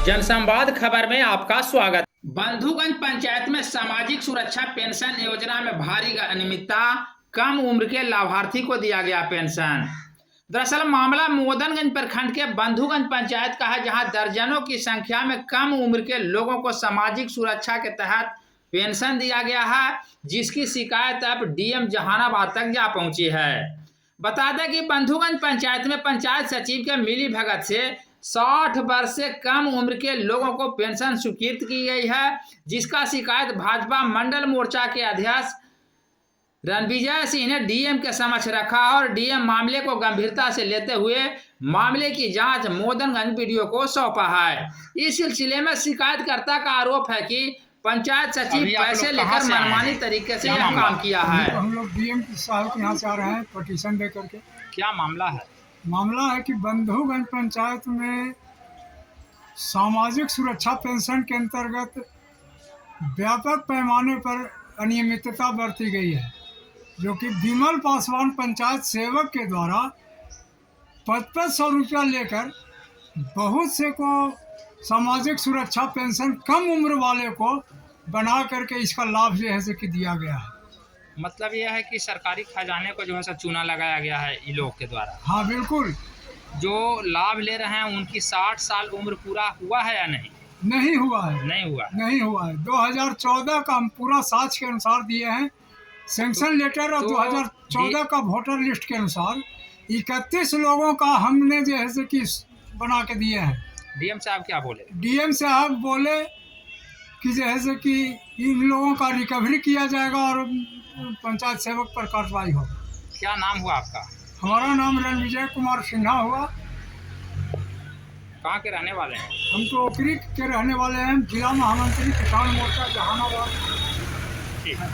जनसंवाद खबर में आपका स्वागत। बंधुगंज पंचायत में सामाजिक सुरक्षा पेंशन योजना में भारी अनियमितता, कम उम्र के लाभार्थी को दिया गया पेंशन। दरअसल मामला मोदनगंज प्रखंड के बंधुगंज पंचायत का है, जहां दर्जनों की संख्या में कम उम्र के लोगों को सामाजिक सुरक्षा के तहत पेंशन दिया गया है, जिसकी शिकायत अब डीएम जहानाबाद तक जा पहुंची है। बता दें कि बंधुगंज पंचायत में पंचायत सचिव के मिली भगत से 60 वर्ष से कम उम्र के लोगों को पेंशन स्वीकृत की गई है, जिसका शिकायत भाजपा मंडल मोर्चा के अध्यक्ष रणविजय सिंह ने डीएम के समक्ष रखा और डीएम मामले को गंभीरता से लेते हुए मामले की जांच मोदनगंज बीडीओ को सौंपा है। इस सिलसिले में शिकायतकर्ता का आरोप है कि पंचायत सचिव पैसे लेकर मनमानी तरीके से यह काम किया है। हम लोग डीएम साहब के यहाँ से आ रहे हैं पटिशन दे करके। क्या मामला है? मामला है कि बंधुगंज पंचायत में सामाजिक सुरक्षा पेंशन के अंतर्गत व्यापक पैमाने पर अनियमितता बरती गई है, जो कि विमल पासवान पंचायत सेवक के द्वारा 500 रुपया लेकर बहुत से को सामाजिक सुरक्षा पेंशन कम उम्र वाले को बना करके इसका लाभ जो है कि दिया गया है। मतलब यह है कि सरकारी खजाने को जो है चूना लगाया गया है इन लोग के द्वारा। हाँ बिल्कुल। जो लाभ ले रहे हैं उनकी 60 साल उम्र पूरा हुआ है या नहीं? नहीं हुआ है। नहीं हुआ है। 2014 का हम पूरा साक्ष्य के अनुसार दिए हैं, सैंक्शन लेटर, और 2014 का वोटर लिस्ट के अनुसार 31 लोगों का हमने जो है कि बना के दिए हैं। डीएम साहब क्या बोले? डीएम साहब बोले कि जैसे कि इन लोगों का रिकवरी किया जाएगा और पंचायत सेवक पर कार्रवाई होगा। क्या नाम हुआ आपका? हमारा नाम रणविजय कुमार सिन्हा हुआ। कहाँ के रहने वाले हैं? हम तो ओकरी के रहने वाले हैं, जिला महामंत्री किसान मोर्चा जहानाबाद। ठीक है।